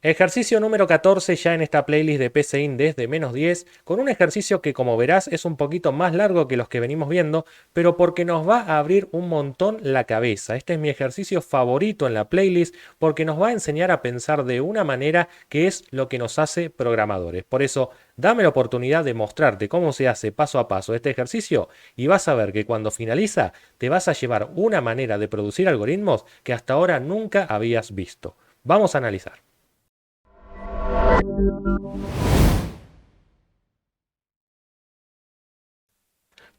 Ejercicio número 14 ya en esta playlist de PCIN desde -10, con un ejercicio que como verás es un poquito más largo que los que venimos viendo, pero porque nos va a abrir un montón la cabeza. Este es mi ejercicio favorito en la playlist porque nos va a enseñar a pensar de una manera que es lo que nos hace programadores. Por eso, dame la oportunidad de mostrarte cómo se hace paso a paso este ejercicio y vas a ver que cuando finaliza te vas a llevar una manera de producir algoritmos que hasta ahora nunca habías visto. Vamos a analizar.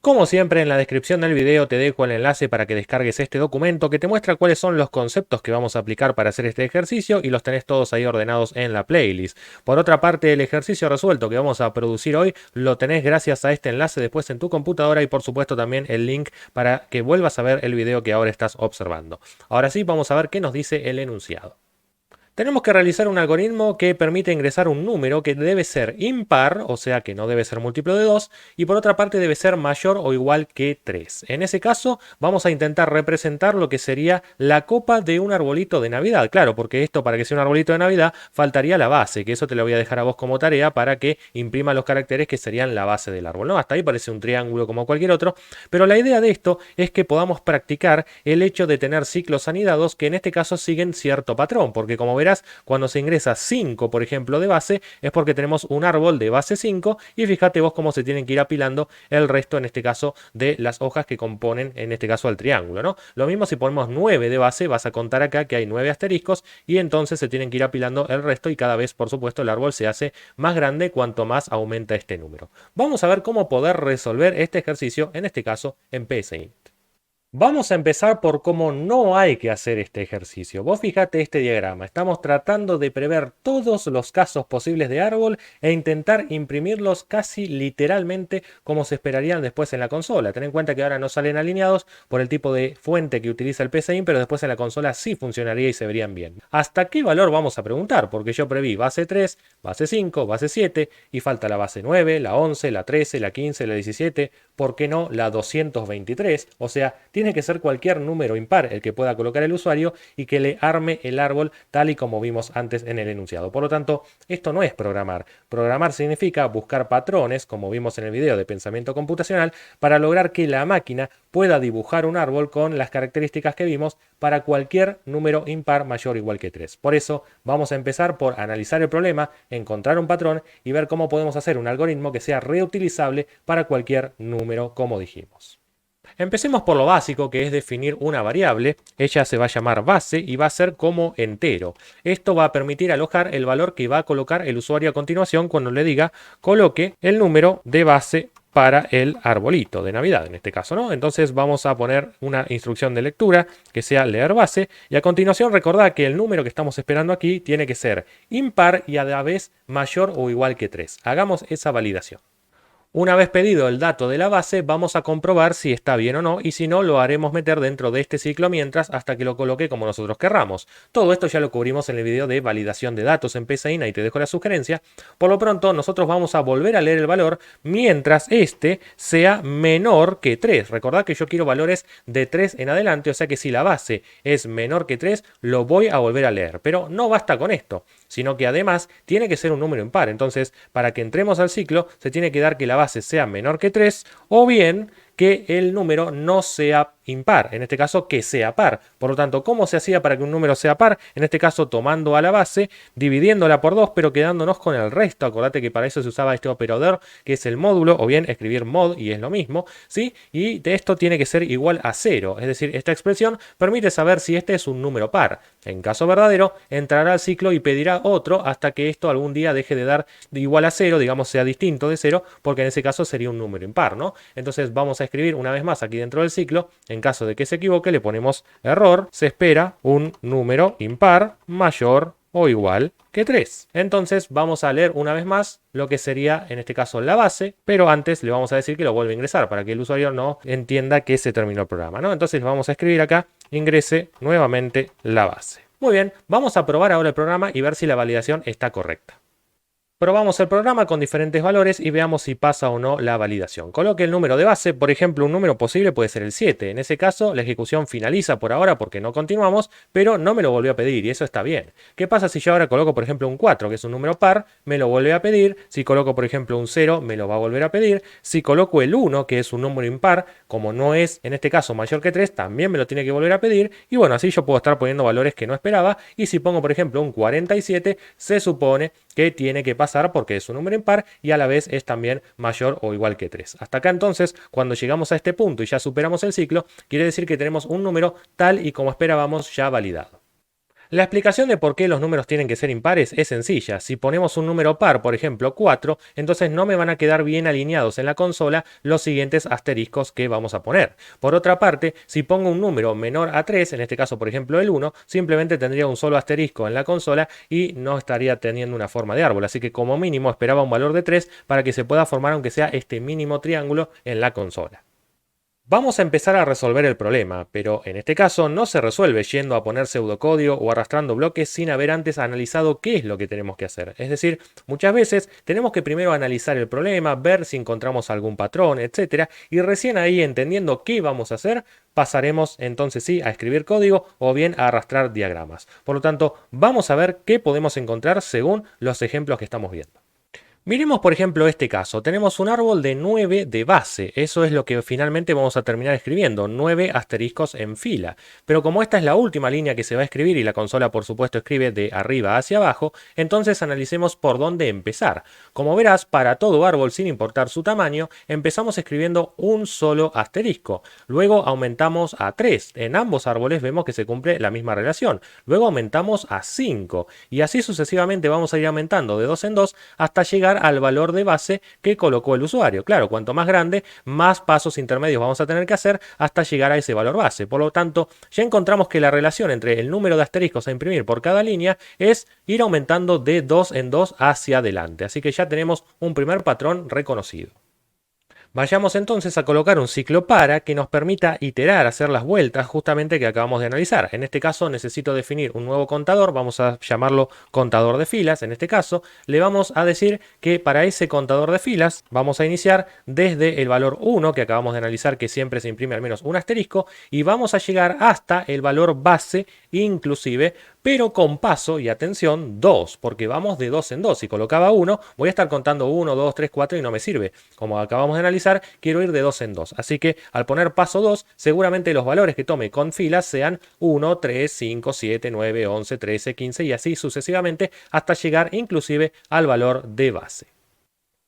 Como siempre, en la descripción del video te dejo el enlace para que descargues este documento que te muestra cuáles son los conceptos que vamos a aplicar para hacer este ejercicio y los tenés todos ahí ordenados en la playlist. Por otra parte, el ejercicio resuelto que vamos a producir hoy lo tenés gracias a este enlace después en tu computadora y por supuesto también el link para que vuelvas a ver el video que ahora estás observando. Ahora sí, vamos a ver qué nos dice el enunciado. Tenemos que realizar un algoritmo que permite ingresar un número que debe ser impar, o sea que no debe ser múltiplo de 2, y por otra parte debe ser mayor o igual que 3. En ese caso vamos a intentar representar lo que sería la copa de un arbolito de Navidad. Claro, porque esto para que sea un arbolito de Navidad faltaría la base, que eso te lo voy a dejar a vos como tarea para que imprima los caracteres que serían la base del árbol, ¿no? Hasta ahí parece un triángulo como cualquier otro, pero la idea de esto es que podamos practicar el hecho de tener ciclos anidados que en este caso siguen cierto patrón, porque como verás, cuando se ingresa 5, por ejemplo, de base, es porque tenemos un árbol de base 5 y fíjate vos cómo se tienen que ir apilando el resto, en este caso, de las hojas que componen, en este caso, al triángulo, ¿no? Lo mismo si ponemos 9 de base, vas a contar acá que hay 9 asteriscos y entonces se tienen que ir apilando el resto y cada vez, por supuesto, el árbol se hace más grande cuanto más aumenta este número. Vamos a ver cómo poder resolver este ejercicio, en este caso, en PSINT. Vamos a empezar por cómo no hay que hacer este ejercicio. Vos fijate este diagrama. Estamos tratando de prever todos los casos posibles de árbol e intentar imprimirlos casi literalmente como se esperarían después en la consola. Ten en cuenta que ahora no salen alineados por el tipo de fuente que utiliza el PCIN, pero después en la consola sí funcionaría y se verían bien. ¿Hasta qué valor vamos a preguntar? Porque yo preví base 3, base 5, base 7 y falta la base 9, la 11, la 13, la 15, la 17, ¿por qué no la 223? O sea, tiene que ser cualquier número impar el que pueda colocar el usuario y que le arme el árbol tal y como vimos antes en el enunciado. Por lo tanto, esto no es programar. Programar significa buscar patrones, como vimos en el video de pensamiento computacional, para lograr que la máquina pueda dibujar un árbol con las características que vimos para cualquier número impar mayor o igual que 3. Por eso vamos a empezar por analizar el problema, encontrar un patrón y ver cómo podemos hacer un algoritmo que sea reutilizable para cualquier número, como dijimos. Empecemos por lo básico, que es definir una variable. Ella se va a llamar base y va a ser como entero. Esto va a permitir alojar el valor que va a colocar el usuario a continuación cuando le diga coloque el número de base para el arbolito de Navidad, en este caso, ¿no? Entonces vamos a poner una instrucción de lectura que sea leer base y a continuación recordad que el número que estamos esperando aquí tiene que ser impar y a la vez mayor o igual que 3. Hagamos esa validación. Una vez pedido el dato de la base, vamos a comprobar si está bien o no y si no, lo haremos meter dentro de este ciclo mientras hasta que lo coloque como nosotros querramos. Todo esto ya lo cubrimos en el video de validación de datos en PCIN, ahí te dejo la sugerencia. Por lo pronto, nosotros vamos a volver a leer el valor mientras este sea menor que 3. Recordad que yo quiero valores de 3 en adelante, o sea que si la base es menor que 3, lo voy a volver a leer. Pero no basta con esto, sino que además tiene que ser un número impar. Entonces, para que entremos al ciclo, se tiene que dar que la base sea menor que 3 o bien que el número no sea impar, en este caso que sea par. Por lo tanto, ¿cómo se hacía para que un número sea par? En este caso, tomando a la base, dividiéndola por 2, pero quedándonos con el resto. Acordate que para eso se usaba este operador, que es el módulo, o bien escribir mod, y es lo mismo, ¿sí? Y de esto tiene que ser igual a 0. Es decir, esta expresión permite saber si este es un número par. En caso verdadero, entrará al ciclo y pedirá otro hasta que esto algún día deje de dar igual a 0, digamos, sea distinto de 0, porque en ese caso sería un número impar, ¿no? Entonces vamos a escribir una vez más aquí dentro del ciclo. En caso de que se equivoque, le ponemos error, se espera un número impar mayor o igual que 3. Entonces vamos a leer una vez más lo que sería en este caso la base, pero antes le vamos a decir que lo vuelve a ingresar para que el usuario no entienda que se terminó el programa, ¿no? Entonces vamos a escribir acá, ingrese nuevamente la base. Muy bien, vamos a probar ahora el programa y ver si la validación está correcta. Probamos el programa con diferentes valores y veamos si pasa o no la validación. Coloque el número de base, por ejemplo, un número posible puede ser el 7. En ese caso, la ejecución finaliza por ahora porque no continuamos, pero no me lo volvió a pedir y eso está bien. ¿Qué pasa si yo ahora coloco, por ejemplo, un 4, que es un número par? Me lo vuelve a pedir. Si coloco, por ejemplo, un 0, me lo va a volver a pedir. Si coloco el 1, que es un número impar, como no es en este caso mayor que 3, también me lo tiene que volver a pedir. Y bueno, así yo puedo estar poniendo valores que no esperaba. Y si pongo, por ejemplo, un 47, se supone que tiene que pasar porque es un número impar y a la vez es también mayor o igual que 3. Hasta acá entonces, cuando llegamos a este punto y ya superamos el ciclo, quiere decir que tenemos un número tal y como esperábamos ya validado. La explicación de por qué los números tienen que ser impares es sencilla. Si ponemos un número par, por ejemplo 4, entonces no me van a quedar bien alineados en la consola los siguientes asteriscos que vamos a poner. Por otra parte, si pongo un número menor a 3, en este caso por ejemplo el 1, simplemente tendría un solo asterisco en la consola y no estaría teniendo una forma de árbol. Así que como mínimo esperaba un valor de 3 para que se pueda formar aunque sea este mínimo triángulo en la consola. Vamos a empezar a resolver el problema, pero en este caso no se resuelve yendo a poner pseudocódigo o arrastrando bloques sin haber antes analizado qué es lo que tenemos que hacer. Es decir, muchas veces tenemos que primero analizar el problema, ver si encontramos algún patrón, etc. Y recién ahí, entendiendo qué vamos a hacer, pasaremos entonces sí a escribir código o bien a arrastrar diagramas. Por lo tanto, vamos a ver qué podemos encontrar según los ejemplos que estamos viendo. Miremos por ejemplo este caso. Tenemos un árbol de 9 de base. Eso es lo que finalmente vamos a terminar escribiendo. 9 asteriscos en fila. Pero como esta es la última línea que se va a escribir y la consola por supuesto escribe de arriba hacia abajo, entonces analicemos por dónde empezar. Como verás, para todo árbol sin importar su tamaño, empezamos escribiendo un solo asterisco. Luego aumentamos a 3. En ambos árboles vemos que se cumple la misma relación. Luego aumentamos a 5. Y así sucesivamente vamos a ir aumentando de 2 en 2 hasta llegar al valor de base que colocó el usuario. Claro, cuanto más grande, más pasos intermedios vamos a tener que hacer hasta llegar a ese valor base. Por lo tanto, ya encontramos que la relación entre el número de asteriscos a imprimir por cada línea es ir aumentando de 2 en 2 hacia adelante. Así que ya tenemos un primer patrón reconocido. Vayamos entonces a colocar un ciclo para que nos permita iterar, hacer las vueltas justamente que acabamos de analizar. En este caso necesito definir un nuevo contador, vamos a llamarlo contador de filas. En este caso le vamos a decir que para ese contador de filas vamos a iniciar desde el valor 1 que acabamos de analizar, que siempre se imprime al menos un asterisco, y vamos a llegar hasta el valor base inclusive, pero con paso y atención 2, porque vamos de 2 en 2. Si colocaba 1, voy a estar contando 1, 2, 3, 4 y no me sirve. Como acabamos de analizar, quiero ir de 2 en 2. Así que al poner paso 2, seguramente los valores que tome con filas sean 1, 3, 5, 7, 9, 11, 13, 15 y así sucesivamente hasta llegar inclusive al valor de base.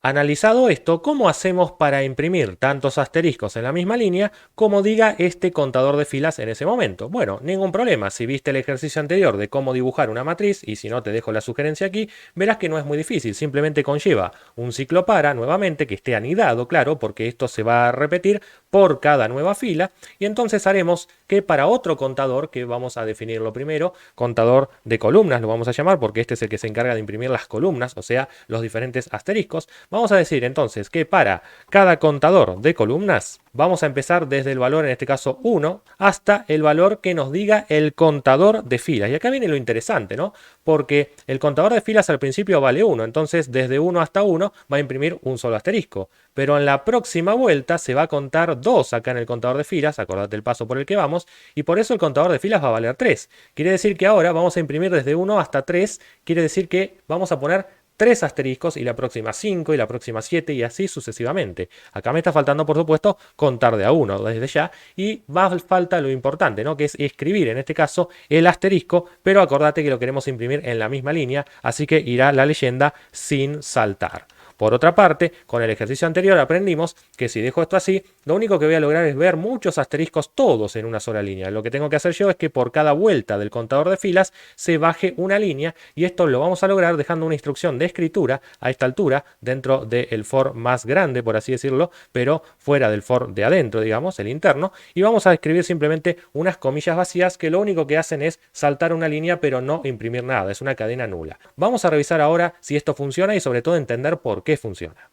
Analizado esto, ¿cómo hacemos para imprimir tantos asteriscos en la misma línea como diga este contador de filas en ese momento? Bueno, ningún problema. Si viste el ejercicio anterior de cómo dibujar una matriz, y si no te dejo la sugerencia aquí, verás que no es muy difícil. Simplemente conlleva un ciclo para, nuevamente, que esté anidado, claro, porque esto se va a repetir por cada nueva fila. Y entonces haremos que para otro contador, que vamos a definirlo primero, contador de columnas lo vamos a llamar, porque este es el que se encarga de imprimir las columnas, o sea, los diferentes asteriscos. Vamos a decir entonces que para cada contador de columnas vamos a empezar desde el valor, en este caso 1, hasta el valor que nos diga el contador de filas. Y acá viene lo interesante, ¿no? Porque el contador de filas al principio vale 1, entonces desde 1 hasta 1 va a imprimir un solo asterisco. Pero en la próxima vuelta se va a contar 2 acá en el contador de filas, acordate el paso por el que vamos, y por eso el contador de filas va a valer 3. Quiere decir que ahora vamos a imprimir desde 1 hasta 3, quiere decir que vamos a poner 3 asteriscos y la próxima 5 y la próxima 7 y así sucesivamente. Acá me está faltando, por supuesto, contar de a 1 desde ya y falta lo importante, ¿no? Que es escribir, en este caso, el asterisco, pero acordate que lo queremos imprimir en la misma línea, así que irá la leyenda sin saltar. Por otra parte, con el ejercicio anterior aprendimos que si dejo esto así, lo único que voy a lograr es ver muchos asteriscos todos en una sola línea. Lo que tengo que hacer yo es que por cada vuelta del contador de filas se baje una línea y esto lo vamos a lograr dejando una instrucción de escritura a esta altura dentro del for más grande, por así decirlo, pero fuera del for de adentro, digamos, el interno, y vamos a escribir simplemente unas comillas vacías que lo único que hacen es saltar una línea pero no imprimir nada, es una cadena nula. Vamos a revisar ahora si esto funciona y sobre todo entender por qué funciona.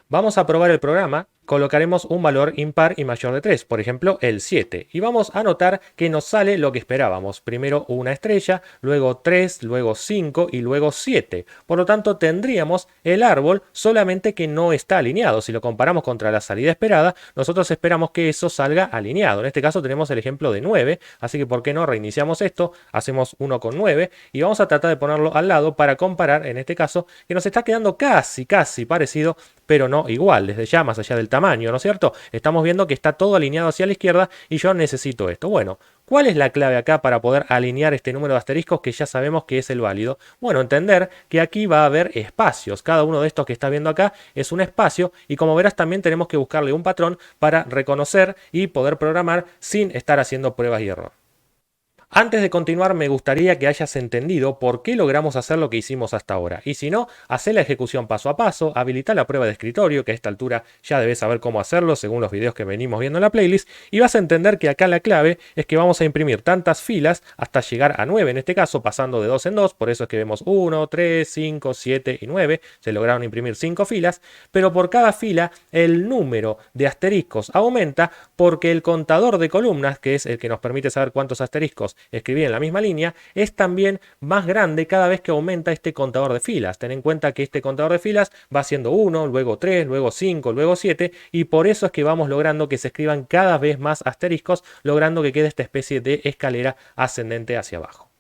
Vamos a probar el programa colocaremos un valor impar y mayor de 3, por ejemplo el 7, y vamos a notar que nos sale lo que esperábamos, primero una estrella, luego 3, luego 5 y luego 7, por lo tanto tendríamos el árbol solamente que no está alineado. Si lo comparamos contra la salida esperada, nosotros esperamos que eso salga alineado. En este caso tenemos el ejemplo de 9, así que ¿por qué no reiniciamos esto? Hacemos 1 con 9 y vamos a tratar de ponerlo al lado para comparar, en este caso, que nos está quedando casi parecido, pero no igual, desde ya más allá del tamaño, ¿no es cierto? Estamos viendo que está todo alineado hacia la izquierda y yo necesito esto. Bueno, ¿cuál es la clave acá para poder alinear este número de asteriscos que ya sabemos que es el válido? Bueno, entender que aquí va a haber espacios. Cada uno de estos que está viendo acá es un espacio y como verás también tenemos que buscarle un patrón para reconocer y poder programar sin estar haciendo pruebas y error. Antes de continuar, me gustaría que hayas entendido por qué logramos hacer lo que hicimos hasta ahora. Y si no, hacé la ejecución paso a paso, habilita la prueba de escritorio, que a esta altura ya debes saber cómo hacerlo según los videos que venimos viendo en la playlist, y vas a entender que acá la clave es que vamos a imprimir tantas filas hasta llegar a 9 en este caso, pasando de 2 en 2, por eso es que vemos 1, 3, 5, 7 y 9, se lograron imprimir 5 filas, pero por cada fila el número de asteriscos aumenta porque el contador de columnas, que es el que nos permite saber cuántos asteriscos escribir en la misma línea, es también más grande cada vez que aumenta este contador de filas. Ten en cuenta que este contador de filas va siendo 1, luego 3, luego 5, luego 7 y por eso es que vamos logrando que se escriban cada vez más asteriscos, logrando que quede esta especie de escalera ascendente hacia abajo.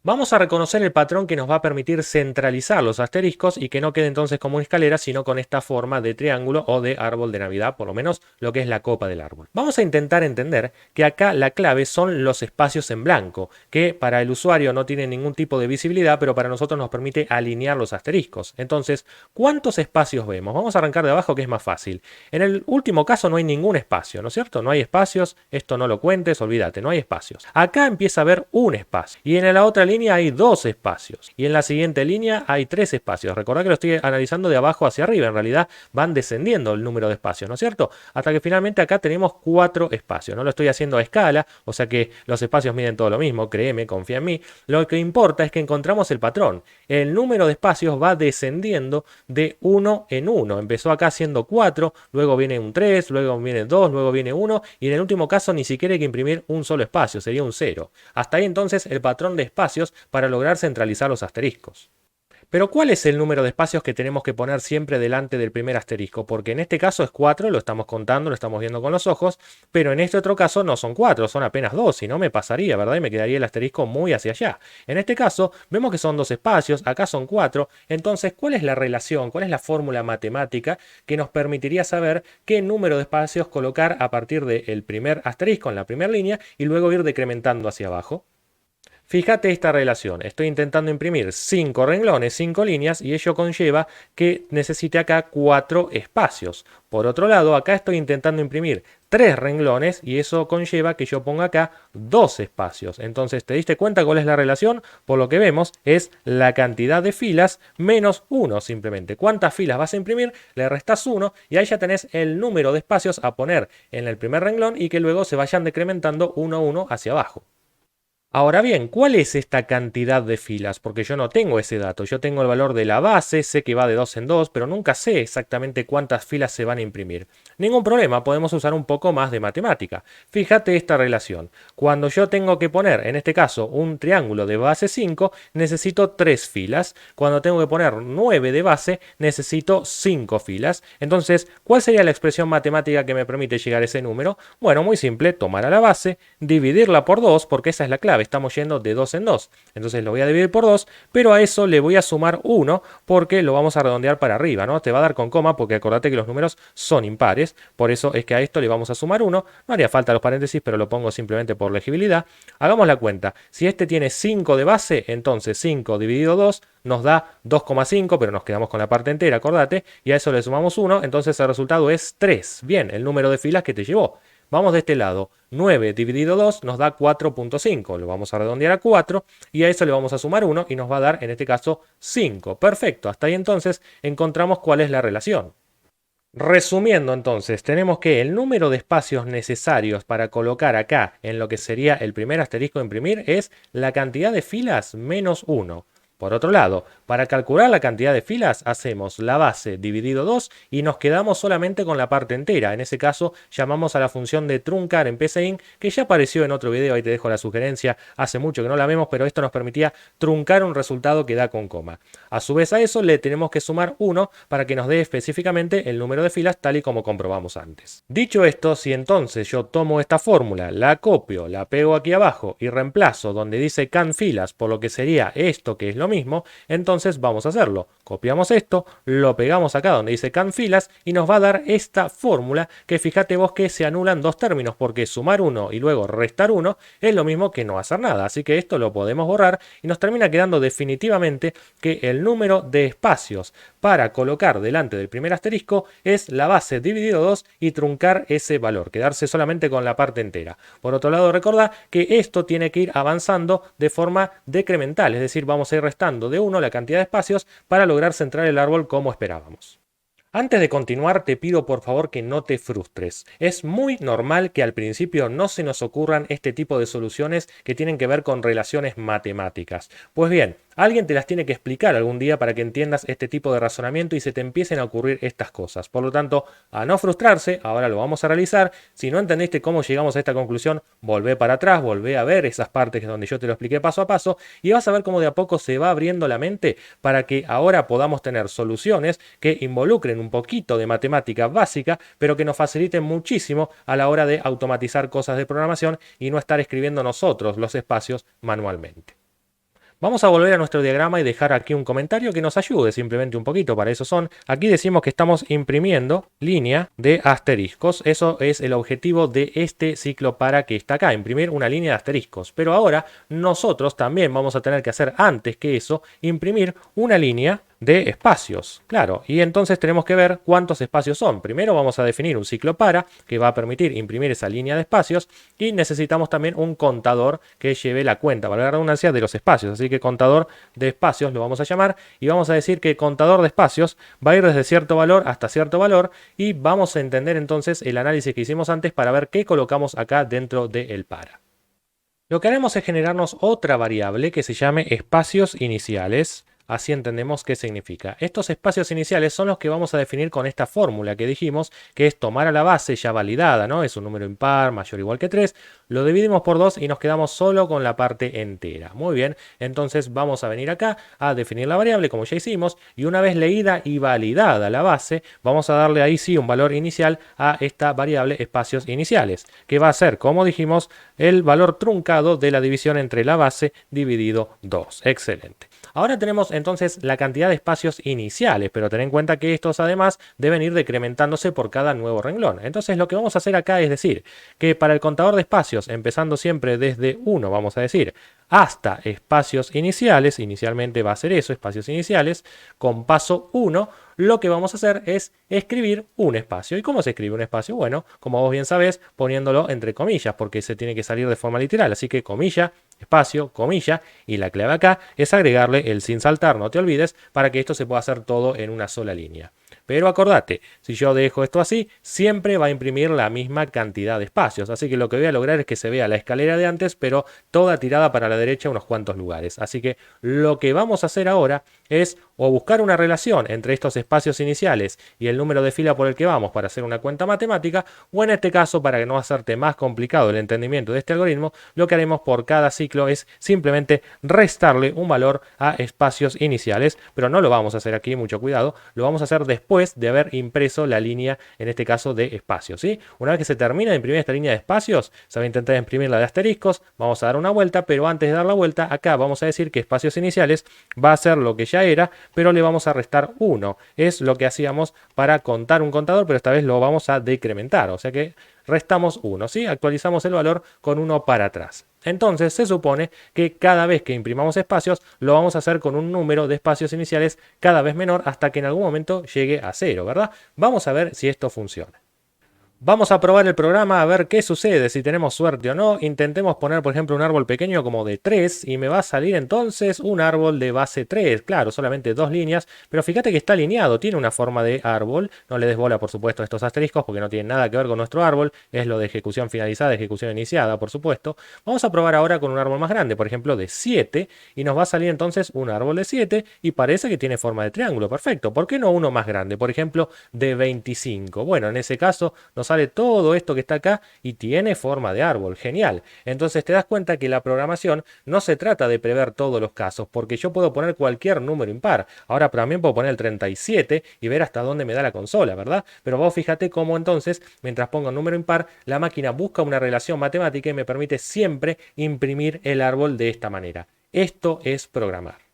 Vamos a reconocer el patrón que nos va a permitir centralizar los asteriscos y que no quede entonces como una escalera, sino con esta forma de triángulo o de árbol de Navidad, por lo menos lo que es la copa del árbol. Vamos a intentar entender que acá la clave son los espacios en blanco, que para el usuario no tienen ningún tipo de visibilidad, pero para nosotros nos permite alinear los asteriscos. Entonces, ¿cuántos espacios vemos? Vamos a arrancar de abajo, que es más fácil. En el último caso no hay ningún espacio, ¿no es cierto? No hay espacios, esto no lo cuentes, olvídate, no hay espacios. Acá empieza a haber un espacio y en la otra línea hay 2 espacios y en la siguiente línea hay 3 espacios. Recordad que lo estoy analizando de abajo hacia arriba, en realidad van descendiendo el número de espacios, ¿no es cierto? Hasta que finalmente acá tenemos 4 espacios. No lo estoy haciendo a escala, o sea que los espacios miden todo lo mismo, créeme, confía en mí. Lo que importa es que encontramos el patrón. El número de espacios va descendiendo de 1 en 1. Empezó acá siendo 4, luego viene un 3, luego viene 2, luego viene 1 y en el último caso ni siquiera hay que imprimir un solo espacio, sería un 0. Hasta ahí entonces el patrón de espacios para lograr centralizar los asteriscos. Pero ¿cuál es el número de espacios que tenemos que poner siempre delante del primer asterisco? Porque en este caso es 4, lo estamos contando, lo estamos viendo con los ojos, pero en este otro caso no son 4, son apenas 2, si no me pasaría, ¿verdad? Y me quedaría el asterisco muy hacia allá. En este caso vemos que son 2 espacios, acá son 4, entonces ¿cuál es la relación, cuál es la fórmula matemática que nos permitiría saber qué número de espacios colocar a partir del primer asterisco en la primera línea y luego ir decrementando hacia abajo? Fíjate esta relación, estoy intentando imprimir 5 renglones, 5 líneas y ello conlleva que necesite acá 4 espacios. Por otro lado, acá estoy intentando imprimir 3 renglones y eso conlleva que yo ponga acá 2 espacios. Entonces, ¿te diste cuenta cuál es la relación? Por lo que vemos es la cantidad de filas menos 1 simplemente. ¿Cuántas filas vas a imprimir? Le restas 1 y ahí ya tenés el número de espacios a poner en el primer renglón y que luego se vayan decrementando uno a uno hacia abajo. Ahora bien, ¿cuál es esta cantidad de filas? Porque yo no tengo ese dato. Yo tengo el valor de la base, sé que va de 2 en 2, pero nunca sé exactamente cuántas filas se van a imprimir. Ningún problema, podemos usar un poco más de matemática. Fíjate esta relación. Cuando yo tengo que poner, en este caso, un triángulo de base 5, necesito 3 filas. Cuando tengo que poner 9 de base, necesito 5 filas. Entonces, ¿cuál sería la expresión matemática que me permite llegar a ese número? Bueno, muy simple, tomar a la base, dividirla por 2, porque esa es la clave. Estamos yendo de 2 en 2. Entonces lo voy a dividir por 2, pero a eso le voy a sumar 1 porque lo vamos a redondear para arriba, ¿no? Te va a dar con coma porque acordate que los números son impares. Por eso es que a esto le vamos a sumar 1. No haría falta los paréntesis, pero lo pongo simplemente por legibilidad. Hagamos la cuenta. Si este tiene 5 de base, entonces 5 dividido 2 nos da 2,5, pero nos quedamos con la parte entera, acordate. Y a eso le sumamos 1, entonces el resultado es 3. Bien, el número de filas que te llevó. Vamos de este lado, 9 dividido 2 nos da 4,5, lo vamos a redondear a 4 y a eso le vamos a sumar 1 y nos va a dar en este caso 5. Perfecto, hasta ahí entonces encontramos cuál es la relación. Resumiendo entonces, tenemos que el número de espacios necesarios para colocar acá en lo que sería el primer asterisco a imprimir es la cantidad de filas menos 1. Por otro lado, para calcular la cantidad de filas hacemos la base dividido 2 y nos quedamos solamente con la parte entera. En ese caso llamamos a la función de truncar en PCInt, que ya apareció en otro video, ahí te dejo la sugerencia, hace mucho que no la vemos, pero esto nos permitía truncar un resultado que da con coma. A su vez a eso le tenemos que sumar 1 para que nos dé específicamente el número de filas tal y como comprobamos antes. Dicho esto, si entonces yo tomo esta fórmula, la copio, la pego aquí abajo y reemplazo donde dice can filas por lo que sería esto que es lo mismo, entonces vamos a hacerlo. Copiamos esto, lo pegamos acá donde dice can filas y nos va a dar esta fórmula que fíjate vos que se anulan dos términos porque sumar 1 y luego restar 1 es lo mismo que no hacer nada. Así que esto lo podemos borrar y nos termina quedando definitivamente que el número de espacios para colocar delante del primer asterisco es la base dividido 2 y truncar ese valor, quedarse solamente con la parte entera. Por otro lado, recordá que esto tiene que ir avanzando de forma decremental, es decir, vamos a ir restando de 1 la cantidad de espacios para lograr centrar el árbol como esperábamos. Antes de continuar, te pido por favor que no te frustres. Es muy normal que al principio no se nos ocurran este tipo de soluciones que tienen que ver con relaciones matemáticas. Pues bien, alguien te las tiene que explicar algún día para que entiendas este tipo de razonamiento y se te empiecen a ocurrir estas cosas. Por lo tanto, a no frustrarse, ahora lo vamos a realizar. Si no entendiste cómo llegamos a esta conclusión, volvé para atrás, volvé a ver esas partes donde yo te lo expliqué paso a paso y vas a ver cómo de a poco se va abriendo la mente para que ahora podamos tener soluciones que involucren un poquito de matemática básica, pero que nos faciliten muchísimo a la hora de automatizar cosas de programación y no estar escribiendo nosotros los espacios manualmente. Vamos a volver a nuestro diagrama y dejar aquí un comentario que nos ayude simplemente un poquito. Para eso son. Aquí decimos que estamos imprimiendo línea de asteriscos. Eso es el objetivo de este ciclo para que está acá, imprimir una línea de asteriscos. Pero ahora nosotros también vamos a tener que hacer antes que eso, imprimir una línea de espacios, claro, y entonces tenemos que ver cuántos espacios son. Primero vamos a definir un ciclo para que va a permitir imprimir esa línea de espacios y necesitamos también un contador que lleve la cuenta, valga la redundancia, de los espacios. Así que contador de espacios lo vamos a llamar y vamos a decir que contador de espacios va a ir desde cierto valor hasta cierto valor y vamos a entender entonces el análisis que hicimos antes para ver qué colocamos acá dentro del para. Lo que haremos es generarnos otra variable que se llame espacios iniciales. Así entendemos qué significa. Estos espacios iniciales son los que vamos a definir con esta fórmula que dijimos, que es tomar a la base ya validada, ¿no? Es un número impar mayor o igual que 3, lo dividimos por 2 y nos quedamos solo con la parte entera. Muy bien, entonces vamos a venir acá a definir la variable como ya hicimos y una vez leída y validada la base, vamos a darle ahí sí un valor inicial a esta variable espacios iniciales, que va a ser, como dijimos, el valor truncado de la división entre la base dividido 2. Excelente. Ahora tenemos entonces la cantidad de espacios iniciales, pero ten en cuenta que estos además deben ir decrementándose por cada nuevo renglón. Entonces lo que vamos a hacer acá es decir que para el contador de espacios, empezando siempre desde 1, vamos a decir, hasta espacios iniciales, inicialmente va a ser eso, espacios iniciales, con paso 1, lo que vamos a hacer es escribir un espacio. ¿Y cómo se escribe un espacio? Bueno, como vos bien sabés, poniéndolo entre comillas, porque se tiene que salir de forma literal. Así que comilla, espacio, comilla, y la clave acá es agregarle el sin saltar, no te olvides, para que esto se pueda hacer todo en una sola línea. Pero acordate, si yo dejo esto así, siempre va a imprimir la misma cantidad de espacios. Así que lo que voy a lograr es que se vea la escalera de antes, pero toda tirada para la derecha unos cuantos lugares. Así que lo que vamos a hacer ahora es o buscar una relación entre estos espacios iniciales y el número de fila por el que vamos para hacer una cuenta matemática, o en este caso, para que no hacerte más complicado el entendimiento de este algoritmo, lo que haremos por cada ciclo es simplemente restarle un valor a espacios iniciales, pero no lo vamos a hacer aquí, mucho cuidado, lo vamos a hacer después de haber impreso la línea, en este caso de espacios, ¿sí? Una vez que se termina de imprimir esta línea de espacios, se va a intentar imprimir la de asteriscos, vamos a dar una vuelta, pero antes de dar la vuelta, acá vamos a decir que espacios iniciales va a ser lo que ya era, pero le vamos a restar 1. Es lo que hacíamos para contar un contador, pero esta vez lo vamos a decrementar, o sea que restamos 1, ¿sí? Actualizamos el valor con 1 para atrás. Entonces se supone que cada vez que imprimamos espacios lo vamos a hacer con un número de espacios iniciales cada vez menor hasta que en algún momento llegue a 0, ¿verdad? Vamos a ver si esto funciona. Vamos a probar el programa a ver qué sucede, si tenemos suerte o no. Intentemos poner, por ejemplo, un árbol pequeño como de 3 y me va a salir entonces un árbol de base 3. Claro, solamente dos líneas, pero fíjate que está alineado, tiene una forma de árbol. No le des bola, por supuesto, a estos asteriscos porque no tienen nada que ver con nuestro árbol. Es lo de ejecución finalizada, ejecución iniciada, por supuesto. Vamos a probar ahora con un árbol más grande, por ejemplo, de 7 y nos va a salir entonces un árbol de 7 y parece que tiene forma de triángulo. Perfecto. ¿Por qué no uno más grande? Por ejemplo, de 25. Bueno, en ese caso nos sale todo esto que está acá y tiene forma de árbol. Genial. Entonces te das cuenta que la programación no se trata de prever todos los casos, porque yo puedo poner cualquier número impar. Ahora también puedo poner el 37 y ver hasta dónde me da la consola, ¿verdad? Pero vos fíjate cómo entonces, mientras pongo un número impar, la máquina busca una relación matemática y me permite siempre imprimir el árbol de esta manera. Esto es programar.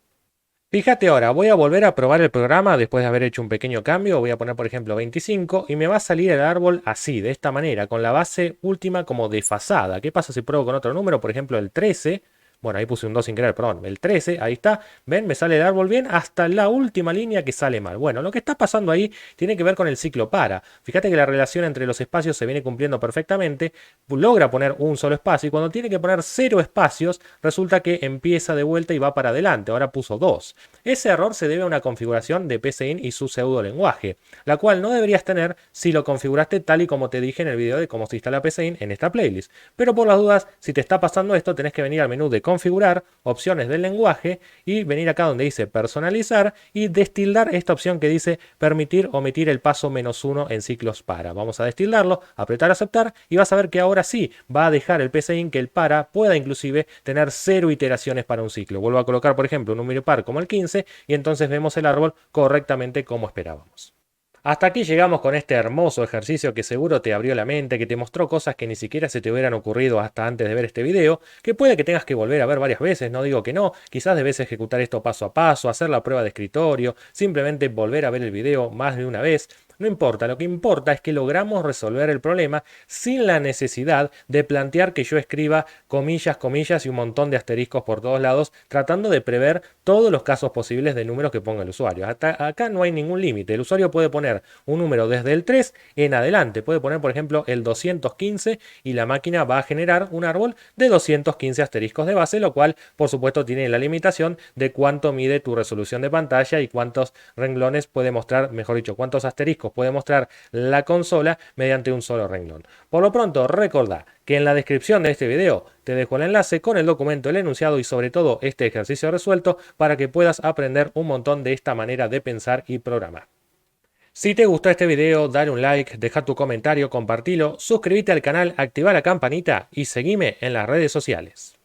Fíjate ahora, voy a volver a probar el programa después de haber hecho un pequeño cambio. Voy a poner, por ejemplo, 25 y me va a salir el árbol así, de esta manera, con la base última como desfasada. ¿Qué pasa si pruebo con otro número? Por ejemplo, el 13. Bueno, ahí puse un 2 sin querer, perdón. El 13, ahí está. ¿Ven? Me sale el árbol bien hasta la última línea que sale mal. Bueno, lo que está pasando ahí tiene que ver con el ciclo para. Fíjate que la relación entre los espacios se viene cumpliendo perfectamente. Logra poner un solo espacio y cuando tiene que poner 0 espacios, resulta que empieza de vuelta y va para adelante. Ahora puso 2. Ese error se debe a una configuración de PCIN y su pseudo lenguaje, la cual no deberías tener si lo configuraste tal y como te dije en el video de cómo se instala PCIN en esta playlist. Pero por las dudas, si te está pasando esto, tenés que venir al menú de configurar, opciones del lenguaje y venir acá donde dice personalizar y destildar esta opción que dice permitir omitir el paso -1 en ciclos para. Vamos a destildarlo, apretar aceptar y vas a ver que ahora sí va a dejar el PCIN que el para pueda inclusive tener 0 iteraciones para un ciclo. Vuelvo a colocar, por ejemplo, un número par como el 15 y entonces vemos el árbol correctamente como esperábamos. Hasta aquí llegamos con este hermoso ejercicio que seguro te abrió la mente, que te mostró cosas que ni siquiera se te hubieran ocurrido hasta antes de ver este video, que puede que tengas que volver a ver varias veces, no digo que no, quizás debes ejecutar esto paso a paso, hacer la prueba de escritorio, simplemente volver a ver el video más de una vez. No importa, lo que importa es que logramos resolver el problema sin la necesidad de plantear que yo escriba comillas, comillas y un montón de asteriscos por todos lados, tratando de prever todos los casos posibles de números que ponga el usuario. Hasta acá no hay ningún límite. El usuario puede poner un número desde el 3 en adelante. Puede poner, por ejemplo, el 215 y la máquina va a generar un árbol de 215 asteriscos de base, lo cual, por supuesto, tiene la limitación de cuánto mide tu resolución de pantalla y cuántos renglones puede mostrar, mejor dicho, cuántos asteriscos puede mostrar la consola mediante un solo renglón. Por lo pronto, recordá que en la descripción de este video te dejo el enlace con el documento, el enunciado y sobre todo este ejercicio resuelto para que puedas aprender un montón de esta manera de pensar y programar. Si te gustó este video, dale un like, deja tu comentario, compartilo, suscríbete al canal, activa la campanita y seguime en las redes sociales.